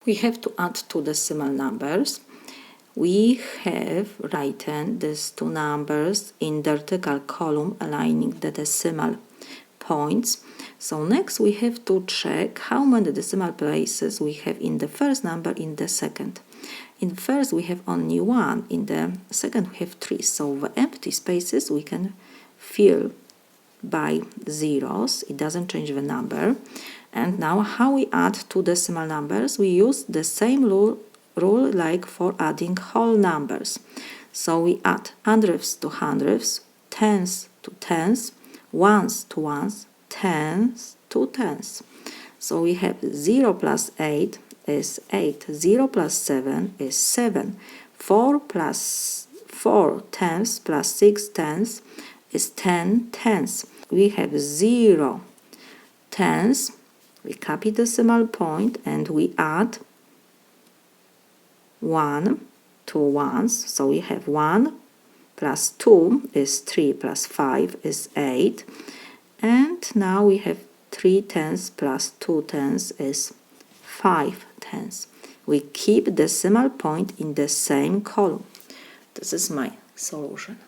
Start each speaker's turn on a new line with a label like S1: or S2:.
S1: we have to add two decimal numbers. We have written these two numbers in vertical column aligning the decimal points. So next we have to check how many decimal places we have in the first number, in the second. In the first we have only 1, in the second we have 3, so the empty spaces we can fill by zeros, it doesn't change the number. And now how we add two decimal numbers? We use the same rule like for adding whole numbers. So we add hundredths to hundredths, tenths to tenths, ones to ones, tenths to tenths. So we have 0 plus 8 is 8, 0 plus 7 is 7, 4 plus 4 tenths plus 6 tenths is 10 tenths. We have 0 tenths, we copy decimal point and we add 1 to ones, so we have 1 plus 2 is 3 plus 5 is 8, and now we have 3 tenths plus 2 tenths is 5 tenths. We keep decimal point in the same column. This is my solution.